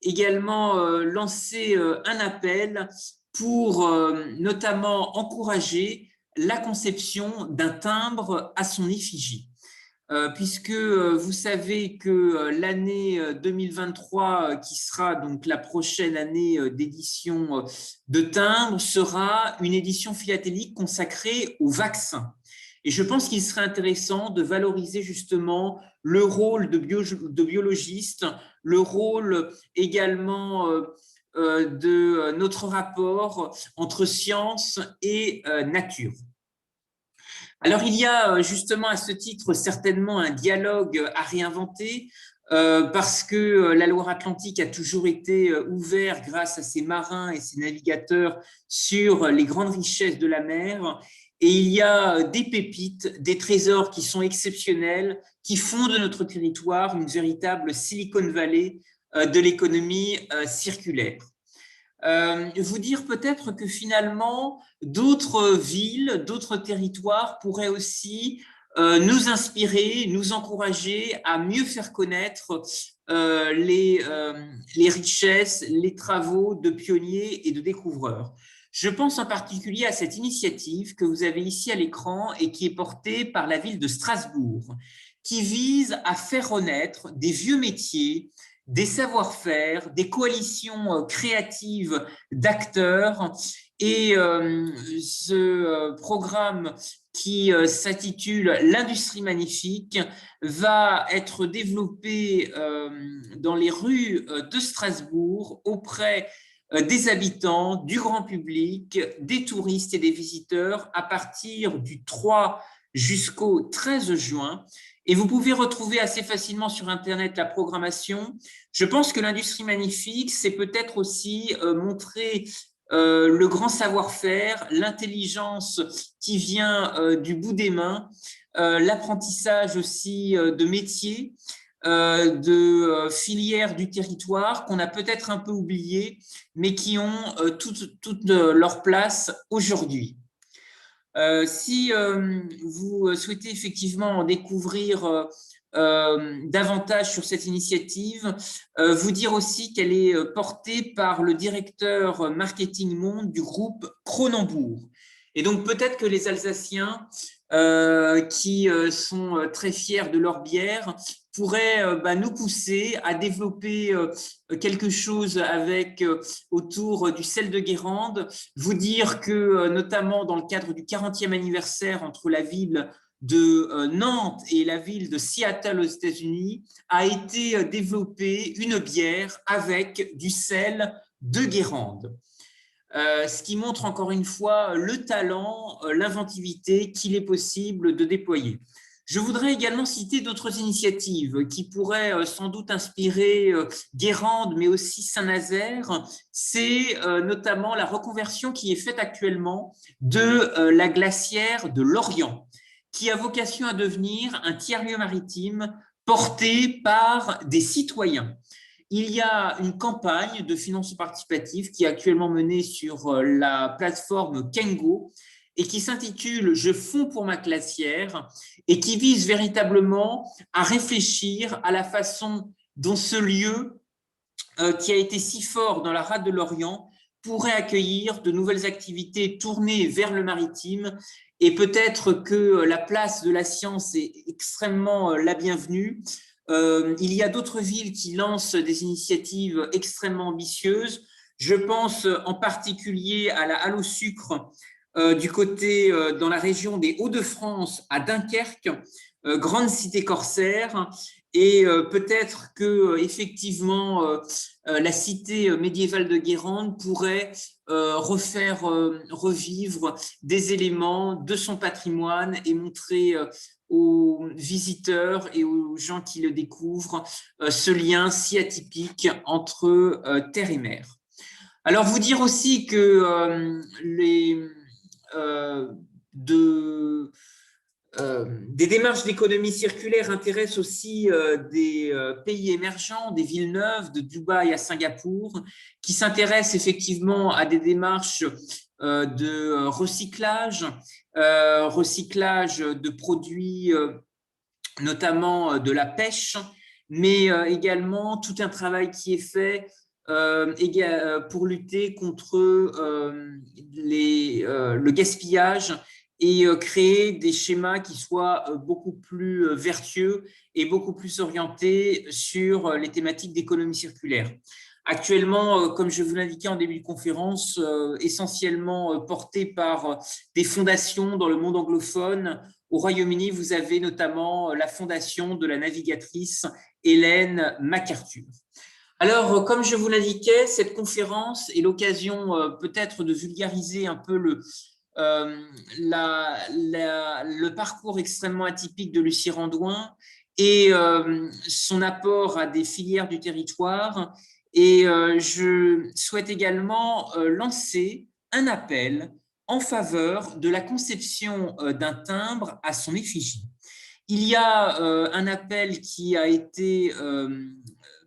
[SPEAKER 1] également lancer un appel pour notamment encourager la conception d'un timbre à son effigie. Puisque vous savez que l'année 2023, qui sera donc la prochaine année d'édition de timbre, sera une édition philatélique consacrée au vaccin. Et je pense qu'il serait intéressant de valoriser justement le rôle de biologiste, le rôle également de notre rapport entre science et nature. Alors, il y a justement à ce titre certainement un dialogue à réinventer parce que la Loire-Atlantique a toujours été ouverte grâce à ses marins et ses navigateurs sur les grandes richesses de la mer. Et il y a des pépites, des trésors qui sont exceptionnels, qui font de notre territoire une véritable Silicon Valley de l'économie circulaire. Vous dire peut-être que finalement, d'autres villes, d'autres territoires pourraient aussi nous inspirer, nous encourager à mieux faire connaître les richesses, les travaux de pionniers et de découvreurs. Je pense en particulier à cette initiative que vous avez ici à l'écran et qui est portée par la ville de Strasbourg, qui vise à faire renaître des vieux métiers, des savoir-faire, des coalitions créatives d'acteurs. Et ce programme qui s'intitule L'industrie magnifique va être développé dans les rues de Strasbourg auprès des habitants, du grand public, des touristes et des visiteurs à partir du 3 jusqu'au 13 juin. Et vous pouvez retrouver assez facilement sur Internet la programmation. Je pense que l'industrie magnifique, c'est peut-être aussi montrer le grand savoir-faire, l'intelligence qui vient du bout des mains, l'apprentissage aussi de métiers, de filières du territoire qu'on a peut-être un peu oubliées, mais qui ont toute leur place aujourd'hui. Si vous souhaitez effectivement en découvrir davantage sur cette initiative, vous dire aussi qu'elle est portée par le directeur marketing monde du groupe Cronenbourg. Et donc peut-être que les Alsaciens qui sont très fiers de leur bière pourraient nous pousser à développer quelque chose avec autour du sel de Guérande, vous dire que notamment dans le cadre du 40e anniversaire entre la ville de Nantes et la ville de Seattle aux États-Unis a été développée une bière avec du sel de Guérande. ce qui montre encore une fois le talent, l'inventivité qu'il est possible de déployer. Je voudrais également citer d'autres initiatives qui pourraient sans doute inspirer Guérande, mais aussi Saint-Nazaire. C'est notamment la reconversion qui est faite actuellement de la glacière de Lorient, qui a vocation à devenir un tiers-lieu maritime porté par des citoyens. Il y a une campagne de financement participatif qui est actuellement menée sur la plateforme Kengo et qui s'intitule « Je fonds pour ma glacière » et qui vise véritablement à réfléchir à la façon dont ce lieu, qui a été si fort dans la rade de l'Orient, pourrait accueillir de nouvelles activités tournées vers le maritime. Et peut-être que la place de la science est extrêmement la bienvenue. Il y a d'autres villes qui lancent des initiatives extrêmement ambitieuses. Je pense en particulier à la Halle au sucre du côté, dans la région des Hauts-de-France, à Dunkerque, grande cité corsaire. Et peut-être que effectivement la cité médiévale de Guérande pourrait refaire revivre des éléments de son patrimoine et montrer aux visiteurs et aux gens qui le découvrent ce lien si atypique entre terre et mer. Alors vous dire aussi que des démarches d'économie circulaire intéressent aussi des pays émergents, des villes neuves, de Dubaï à Singapour, qui s'intéressent effectivement à des démarches de recyclage, recyclage de produits, notamment de la pêche, mais également tout un travail qui est fait pour lutter contre le gaspillage et créer des schémas qui soient beaucoup plus vertueux et beaucoup plus orientés sur les thématiques d'économie circulaire. Actuellement, comme je vous l'indiquais en début de conférence, essentiellement porté par des fondations dans le monde anglophone. Au Royaume-Uni, vous avez notamment la fondation de la navigatrice Hélène MacArthur. Alors, comme je vous l'indiquais, cette conférence est l'occasion peut-être de vulgariser un peu le parcours extrêmement atypique de Lucie Randouin et son apport à des filières du territoire. Et je souhaite également lancer un appel en faveur de la conception d'un timbre à son effigie. Il y a un appel qui a été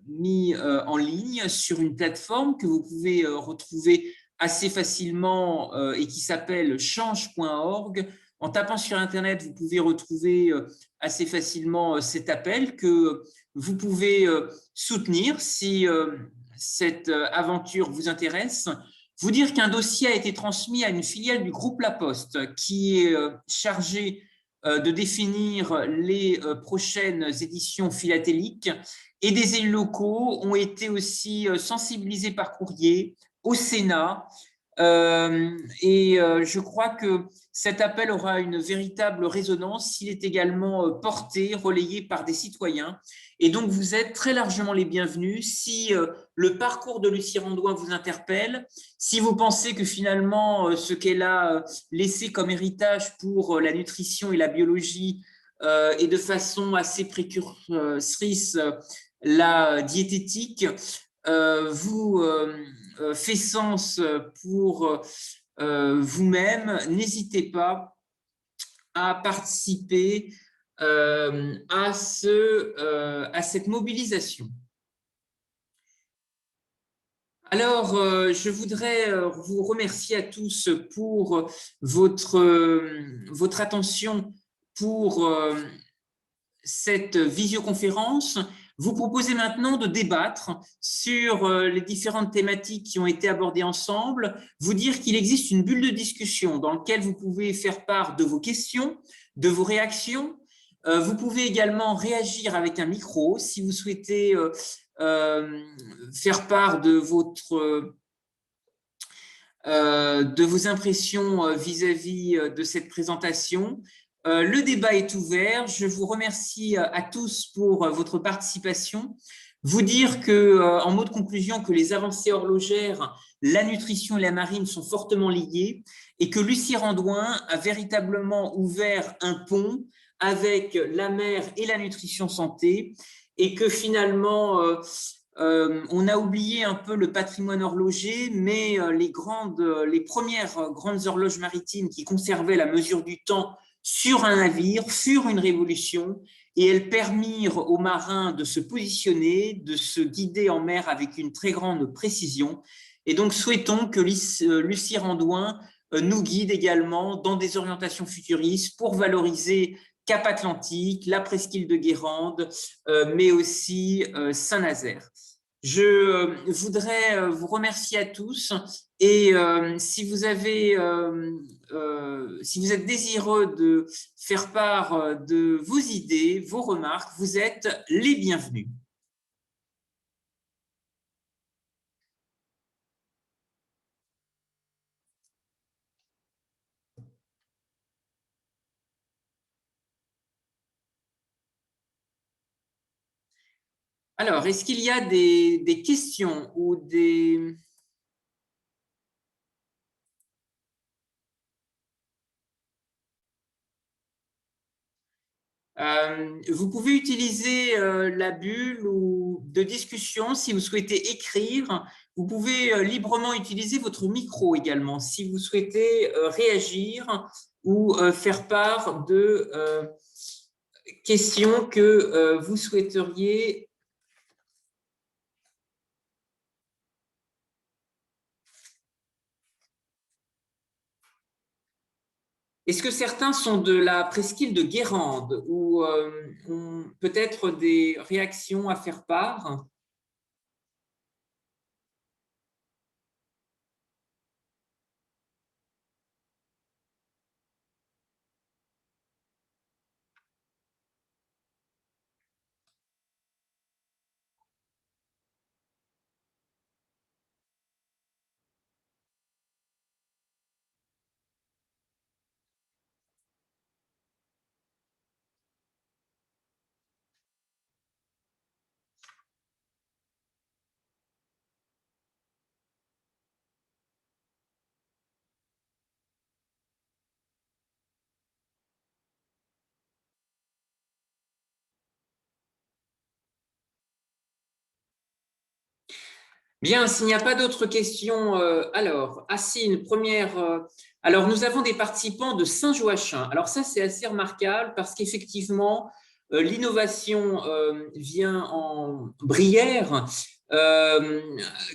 [SPEAKER 1] mis en ligne sur une plateforme que vous pouvez retrouver assez facilement et qui s'appelle change.org. En tapant sur Internet, vous pouvez retrouver assez facilement cet appel que vous pouvez soutenir si cette aventure vous intéresse. Vous dire qu'un dossier a été transmis à une filiale du groupe La Poste qui est chargée de définir les prochaines éditions philatéliques et des élus locaux ont été aussi sensibilisés par courrier au Sénat et je crois que cet appel aura une véritable résonance s'il est également porté, relayé par des citoyens. Et donc, vous êtes très largement les bienvenus. Si le parcours de Lucie Randouin vous interpelle, si vous pensez que finalement, ce qu'elle a laissé comme héritage pour la nutrition et la biologie et de façon assez précurseuse la diététique, vous fait sens pour vous-même, n'hésitez pas à participer à cette mobilisation. Alors, je voudrais vous remercier à tous pour votre attention pour cette visioconférence. Vous proposez maintenant de débattre sur les différentes thématiques qui ont été abordées ensemble, vous dire qu'il existe une bulle de discussion dans laquelle vous pouvez faire part de vos questions, de vos réactions. Vous pouvez également réagir avec un micro si vous souhaitez faire part de vos impressions vis-à-vis de cette présentation. Le débat est ouvert. Je vous remercie à tous pour votre participation. Vous dire que, en mot de conclusion, que les avancées horlogères, la nutrition et la marine sont fortement liées et que Lucie Randouin a véritablement ouvert un pont avec la mer et la nutrition santé et que finalement, on a oublié un peu le patrimoine horloger, mais les premières grandes horloges maritimes qui conservaient la mesure du temps sur un navire furent une révolution et elles permirent aux marins de se positionner, de se guider en mer avec une très grande précision. Et donc, souhaitons que Lucie Randouin nous guide également dans des orientations futuristes pour valoriser Cap Atlantique, la presqu'île de Guérande, mais aussi Saint-Nazaire. Je voudrais vous remercier à tous et si vous êtes désireux de faire part de vos idées, vos remarques, vous êtes les bienvenus. Alors, est-ce qu'il y a des questions ou des... Vous pouvez utiliser la bulle ou de discussion si vous souhaitez écrire. Vous pouvez librement utiliser votre micro également si vous souhaitez réagir ou faire part de questions que vous souhaiteriez. Est-ce que certains sont de la presqu'île de Guérande ou ont peut-être des réactions à faire part? Bien, s'il n'y a pas d'autres questions, alors, Assine, première. Alors, nous avons des participants de Saint-Joachim. Alors, ça, c'est assez remarquable parce qu'effectivement, l'innovation vient en Brière, euh,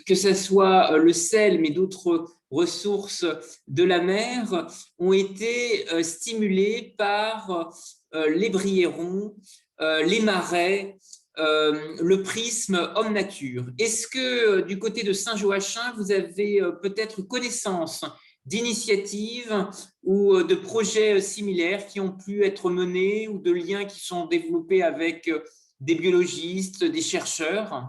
[SPEAKER 1] que ce soit le sel, mais d'autres ressources de la mer, ont été stimulées par les Briérons, les marais le prisme homme-nature. Est-ce que du côté de Saint-Joachim, vous avez peut-être connaissance d'initiatives ou de projets similaires qui ont pu être menés ou de liens qui sont développés avec des biologistes, des chercheurs?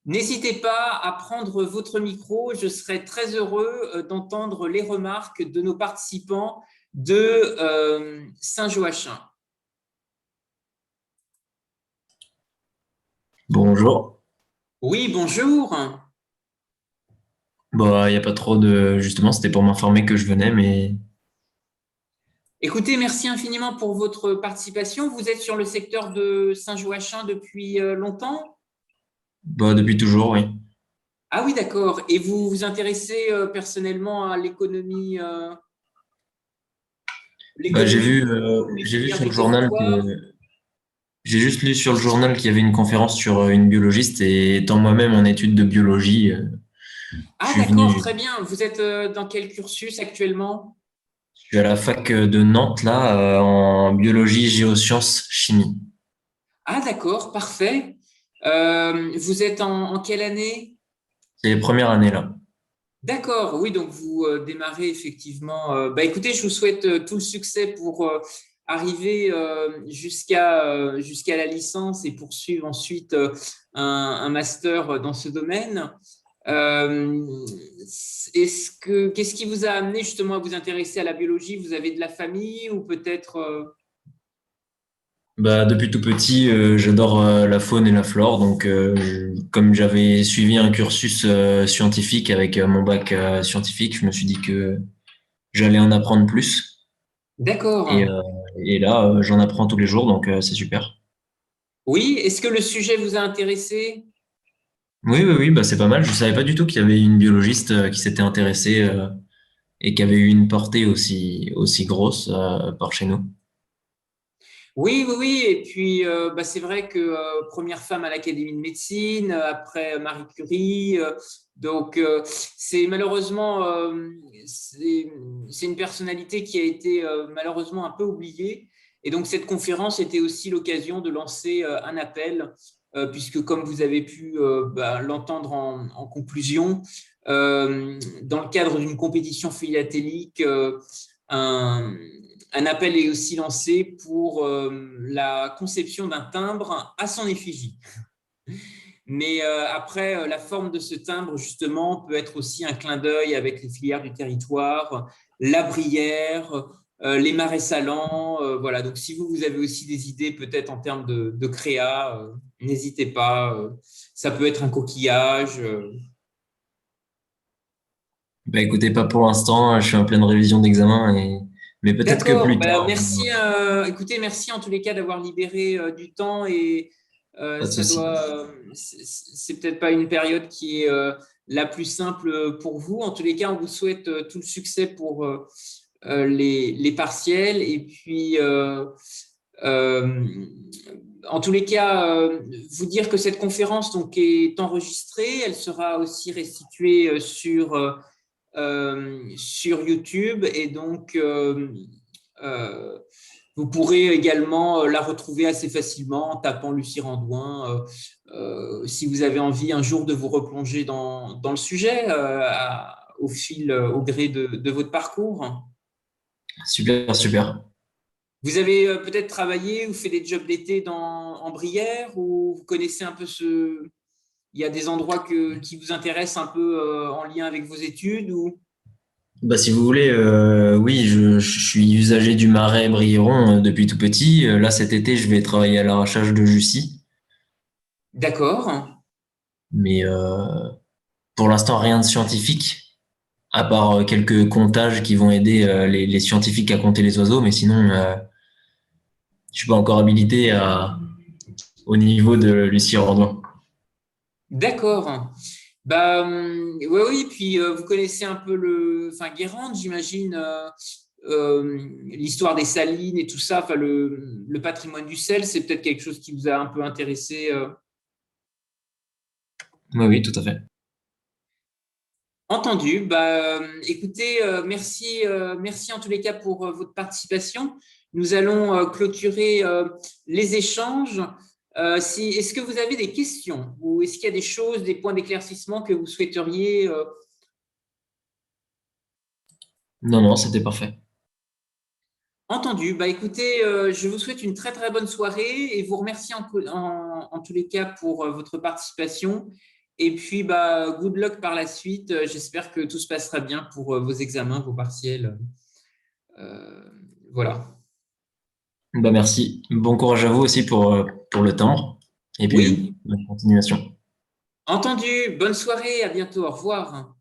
[SPEAKER 1] N'hésitez pas à prendre votre micro, je serai très heureux d'entendre les remarques de nos participants de Saint-Joachim.
[SPEAKER 2] Bonjour.
[SPEAKER 1] Oui, bonjour.
[SPEAKER 2] Bah, il n'y a pas trop de... Justement, c'était pour m'informer que je venais, mais
[SPEAKER 1] Écoutez, merci infiniment pour votre participation. Vous êtes sur le secteur de Saint-Joachim depuis longtemps?
[SPEAKER 2] bah, depuis toujours, oui.
[SPEAKER 1] Ah oui, d'accord. Et vous vous intéressez personnellement à
[SPEAKER 2] Bah,
[SPEAKER 1] l'économie bleue ou les
[SPEAKER 2] j'ai vu
[SPEAKER 1] filières
[SPEAKER 2] sur le journal que...
[SPEAKER 1] exécutoires?
[SPEAKER 2] J'ai juste lu sur le journal qu'il y avait une conférence sur une biologiste et étant moi-même en études de biologie,
[SPEAKER 1] Ah d'accord, très bien. Vous êtes dans quel cursus actuellement?
[SPEAKER 2] je suis à la fac de Nantes, là, en biologie, géosciences, chimie.
[SPEAKER 1] Ah d'accord, parfait. Vous êtes en quelle année?
[SPEAKER 2] C'est les premières années, là.
[SPEAKER 1] D'accord, oui, donc vous démarrez effectivement. Bah, écoutez, je vous souhaite tout le succès pour arriver jusqu'à la licence et poursuivre ensuite un master dans ce domaine. Euh, qu'est-ce qui vous a amené justement à vous intéresser à la biologie? Vous avez de la famille ou peut-être
[SPEAKER 2] Bah, depuis tout petit, j'adore la faune et la flore. Donc, comme j'avais suivi un cursus scientifique avec mon bac scientifique, je me suis dit que j'allais en apprendre plus. Et,
[SPEAKER 1] D'accord.
[SPEAKER 2] euh, et là, j'en apprends tous les jours, donc c'est super.
[SPEAKER 1] Oui, est-ce que le sujet vous a intéressé?
[SPEAKER 2] Oui, oui, oui, bah, c'est pas mal. Je savais pas du tout qu'il y avait une biologiste qui s'était intéressée et qui avait eu une portée aussi grosse par chez nous.
[SPEAKER 1] Oui, oui, oui. Et puis, bah, c'est vrai que première femme à l'Académie de médecine, après Marie Curie. Donc, c'est malheureusement, c'est une personnalité qui a été malheureusement un peu oubliée. Et donc, cette conférence était aussi l'occasion de lancer un appel, puisque comme vous avez pu bah, l'entendre en conclusion, dans le cadre d'une compétition philatélique, un, un appel est aussi lancé pour la conception d'un timbre à son effigie. Mais après, la forme de ce timbre, justement, peut être aussi un clin d'œil avec les filières du territoire, la Brière, les marais salants. Voilà. Donc, si vous avez aussi des idées, peut-être en termes de créa, n'hésitez pas. Ça peut être un coquillage.
[SPEAKER 2] Bah, écoutez, pas pour l'instant, je suis en pleine révision d'examen, mais peut-être que
[SPEAKER 1] D'accord,
[SPEAKER 2] plus
[SPEAKER 1] ben,
[SPEAKER 2] tard.
[SPEAKER 1] merci. Écoutez, merci en tous les cas d'avoir libéré du temps et
[SPEAKER 2] Pas de
[SPEAKER 1] ça
[SPEAKER 2] souci.
[SPEAKER 1] doit, c'est peut-être pas une période qui est la plus simple pour vous. En tous les cas, on vous souhaite tout le succès pour les partiels et puis euh, en tous les cas, vous dire que cette conférence donc est enregistrée, elle sera aussi restituée sur YouTube et donc euh, vous pourrez également la retrouver assez facilement en tapant Lucie Randouin si vous avez envie un jour de vous replonger dans le sujet au fil, au gré de votre parcours.
[SPEAKER 2] Super, super.
[SPEAKER 1] Vous avez peut-être travaillé ou fait des jobs d'été en Brière ou vous connaissez un peu ce... Il y a des endroits qui vous intéressent un peu en lien avec vos études ou...
[SPEAKER 2] Bah, si vous voulez, oui, je suis usager du Marais Briéron depuis tout petit. Là, cet été, je vais travailler à l'arrachage de Jussy,
[SPEAKER 1] D'accord.
[SPEAKER 2] mais pour l'instant, rien de scientifique, à part quelques comptages qui vont aider les scientifiques à compter les oiseaux, mais sinon, je suis pas encore habilité au niveau de Lucie Ordon.
[SPEAKER 1] D'accord. Bah, ouais, oui, puis vous connaissez un peu enfin, Guérande, j'imagine, l'histoire des salines et tout ça, enfin, le patrimoine du sel, c'est peut-être quelque chose qui vous a un peu intéressé.
[SPEAKER 2] Oui, oui, tout à fait.
[SPEAKER 1] Entendu. Bah, écoutez, merci, merci en tous les cas pour votre participation. Nous allons clôturer les échanges. Est-ce que vous avez des questions ou est-ce qu'il y a des choses, des points d'éclaircissement que vous souhaiteriez
[SPEAKER 2] Non, non, c'était parfait.
[SPEAKER 1] entendu. Bah, écoutez, je vous souhaite une très très bonne soirée et vous remercie en tous les cas pour votre participation. Et puis, bah, good luck par la suite. J'espère que tout se passera bien pour vos examens, vos partiels. Euh, voilà.
[SPEAKER 2] Bah, merci. Bon courage à vous aussi pour le temps. Et puis,
[SPEAKER 1] Oui,
[SPEAKER 2] bonne continuation.
[SPEAKER 1] entendu. Bonne soirée. À bientôt. Au revoir.